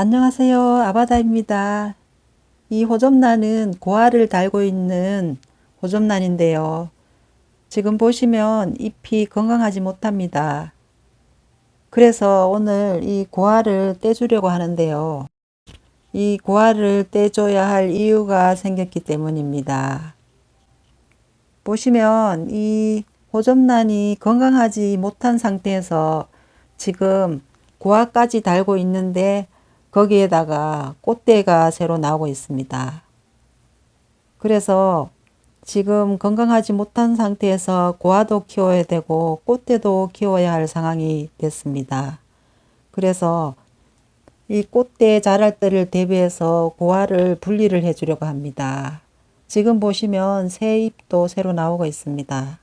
안녕하세요. 아바다입니다. 이 호접란은 고알을 달고 있는 호접란인데요. 지금 보시면 잎이 건강하지 못합니다. 그래서 오늘 이 고알을 떼주려고 하는데요. 이 고알을 떼줘야 할 이유가 생겼기 때문입니다. 보시면 이 호접란이 건강하지 못한 상태에서 지금 고알까지 달고 있는데 거기에다가 꽃대가 새로 나오고 있습니다. 그래서 지금 건강하지 못한 상태에서 고아도 키워야 되고 꽃대도 키워야 할 상황이 됐습니다. 그래서 이 꽃대 자랄 때를 대비해서 고아를 분리를 해 주려고 합니다. 지금 보시면 새 잎도 새로 나오고 있습니다.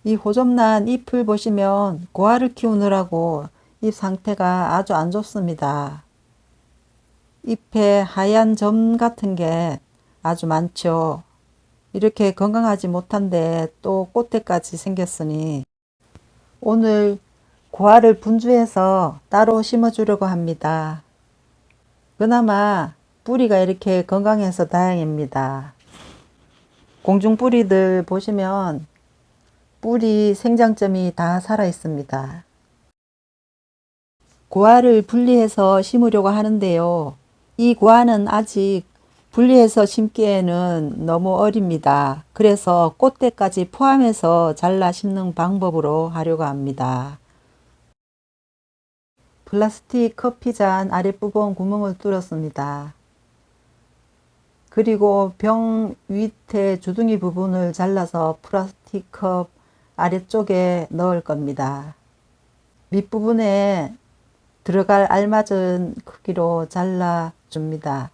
이 호접란 잎을 보시면 고아를 키우느라고 잎 상태가 아주 안 좋습니다. 잎에 하얀 점 같은 게 아주 많죠. 이렇게 건강하지 못한데 또 꽃대까지 생겼으니 오늘 고아를 분주해서 따로 심어 주려고 합니다. 그나마 뿌리가 이렇게 건강해서 다행입니다. 공중 뿌리들 보시면 뿌리 생장점이 다 살아 있습니다. 고아를 분리해서 심으려고 하는데요. 이 고아는 아직 분리해서 심기에는 너무 어립니다. 그래서 꽃대까지 포함해서 잘라 심는 방법으로 하려고 합니다. 플라스틱 커피잔 아랫부분 구멍을 뚫었습니다. 그리고 병 밑에 주둥이 부분을 잘라서 플라스틱 컵 아래쪽에 넣을 겁니다. 밑부분에 들어갈 알맞은 크기로 잘라 줍니다.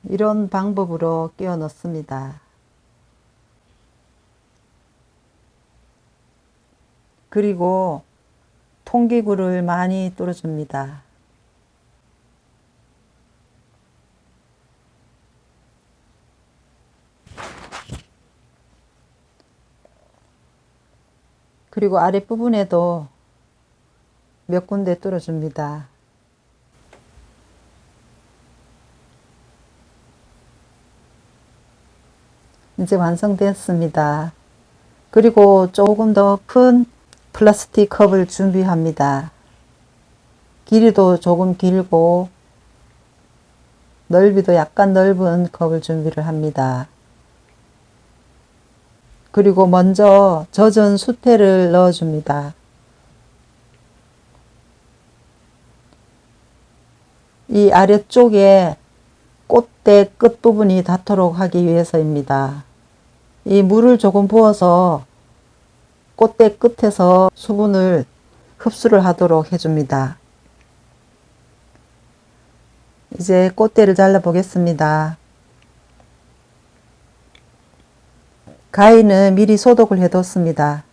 이런 방법으로 끼워 넣습니다. 그리고 통기구를 많이 뚫어줍니다. 그리고 아랫부분에도 몇 군데 뚫어줍니다. 이제 완성되었습니다. 그리고 조금 더 큰 플라스틱 컵을 준비합니다. 길이도 조금 길고 넓이도 약간 넓은 컵을 준비를 합니다. 그리고 먼저 젖은 수태를 넣어줍니다. 이 아래쪽에 꽃대 끝부분이 닿도록 하기 위해서입니다. 이 물을 조금 부어서 꽃대 끝에서 수분을 흡수를 하도록 해줍니다. 이제 꽃대를 잘라 보겠습니다. 가위는 미리 소독을 해뒀습니다.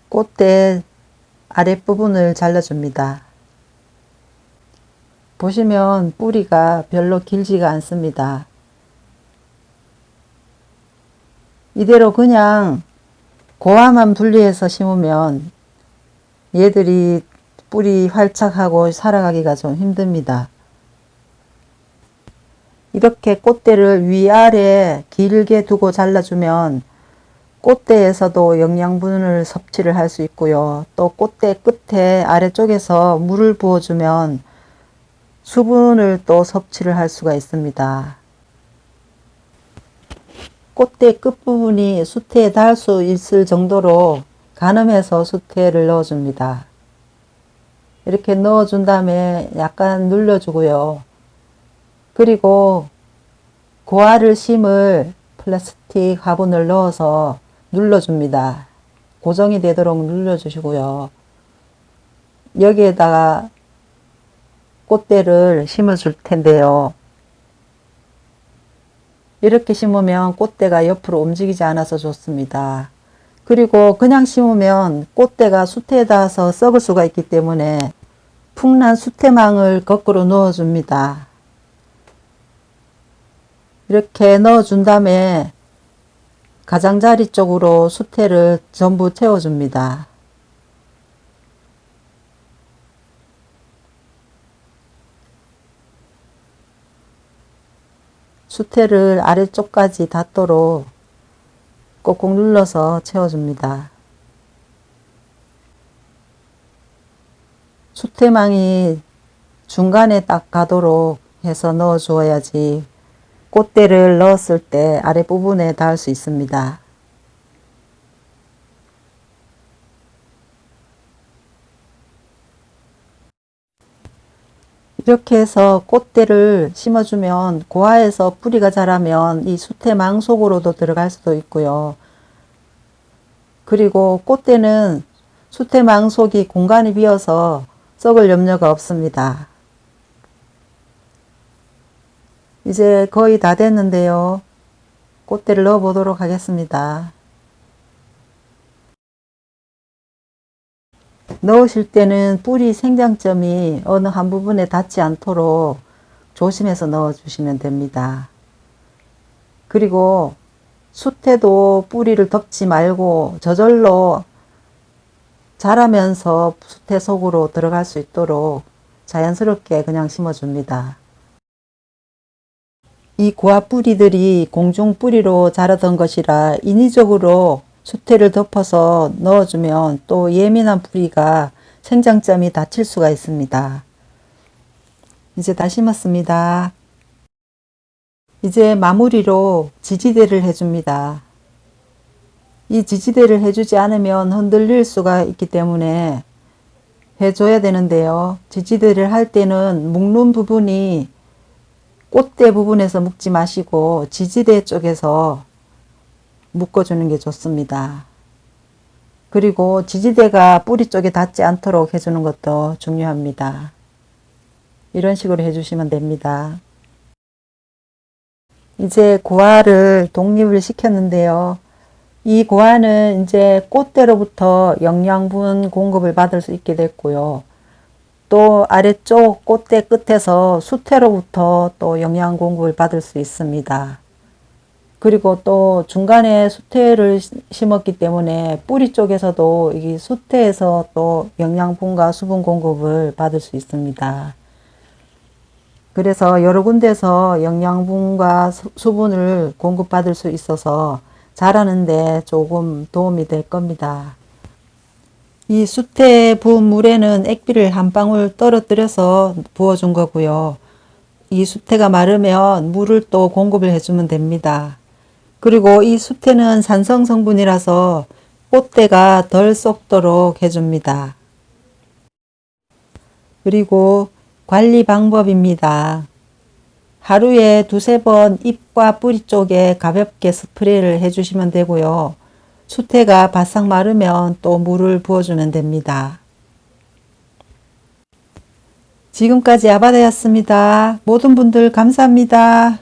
꽃대 아랫부분을 잘라줍니다. 보시면 뿌리가 별로 길지가 않습니다. 이대로 그냥 고아만 분리해서 심으면 얘들이 뿌리 활착하고 살아가기가 좀 힘듭니다. 이렇게 꽃대를 위아래 길게 두고 잘라주면 꽃대에서도 영양분을 섭취를 할 수 있고요. 또 꽃대 끝에 아래쪽에서 물을 부어주면 수분을 또 섭취를 할 수가 있습니다. 꽃대 끝부분이 수태에 닿을 수 있을 정도로 가늠해서 수태를 넣어줍니다. 이렇게 넣어준 다음에 약간 눌러주고요. 그리고 고아를 심을 플라스틱 화분을 넣어서 눌러줍니다. 고정이 되도록 눌러주시고요. 여기에다가 꽃대를 심어 줄 텐데요. 이렇게 심으면 꽃대가 옆으로 움직이지 않아서 좋습니다. 그리고 그냥 심으면 꽃대가 수태에 닿아서 썩을 수가 있기 때문에 풍란 수태망을 거꾸로 넣어줍니다. 이렇게 넣어준 다음에 가장자리 쪽으로 수태를 전부 채워줍니다. 수태를 아래쪽까지 닿도록 꼭꼭 눌러서 채워줍니다. 수태망이 중간에 딱 가도록 해서 넣어 주어야지 꽃대를 넣었을 때 아랫부분에 닿을 수 있습니다. 이렇게 해서 꽃대를 심어주면 고아에서 뿌리가 자라면 이 수태망 속으로도 들어갈 수도 있고요. 그리고 꽃대는 수태망 속이 공간이 비어서 썩을 염려가 없습니다. 이제 거의 다 됐는데요. 꽃대를 넣어 보도록 하겠습니다. 넣으실 때는 뿌리 생장점이 어느 한 부분에 닿지 않도록 조심해서 넣어 주시면 됩니다. 그리고 수태도 뿌리를 덮지 말고 저절로 자라면서 수태 속으로 들어갈 수 있도록 자연스럽게 그냥 심어줍니다. 이 고아 뿌리들이 공중 뿌리로 자라던 것이라 인위적으로 수태를 덮어서 넣어주면 또 예민한 뿌리가 생장점이 다칠 수가 있습니다. 이제 다 심었습니다. 이제 마무리로 지지대를 해줍니다. 이 지지대를 해주지 않으면 흔들릴 수가 있기 때문에 해줘야 되는데요. 지지대를 할 때는 묶는 부분이 꽃대 부분에서 묶지 마시고 지지대 쪽에서 묶어주는 게 좋습니다. 그리고 지지대가 뿌리 쪽에 닿지 않도록 해주는 것도 중요합니다. 이런 식으로 해주시면 됩니다. 이제 고아를 독립을 시켰는데요. 이 고아는 이제 꽃대로부터 영양분 공급을 받을 수 있게 됐고요. 또 아래쪽 꽃대 끝에서 수태로부터 또 영양 공급을 받을 수 있습니다. 그리고 또 중간에 수태를 심었기 때문에 뿌리 쪽에서도 이 수태에서 또 영양분과 수분 공급을 받을 수 있습니다. 그래서 여러 군데서 영양분과 수분을 공급받을 수 있어서 자라는데 조금 도움이 될 겁니다. 이 수태에 부은 물에는 액비를 한 방울 떨어뜨려서 부어준 거고요. 이 수태가 마르면 물을 또 공급을 해주면 됩니다. 그리고 이 수태는 산성 성분이라서 꽃대가 덜 썩도록 해줍니다. 그리고 관리 방법입니다. 하루에 두세 번 잎과 뿌리 쪽에 가볍게 스프레이를 해주시면 되고요. 수태가 바싹 마르면 또 물을 부어주면 됩니다. 지금까지 아바다였습니다. 모든 분들 감사합니다.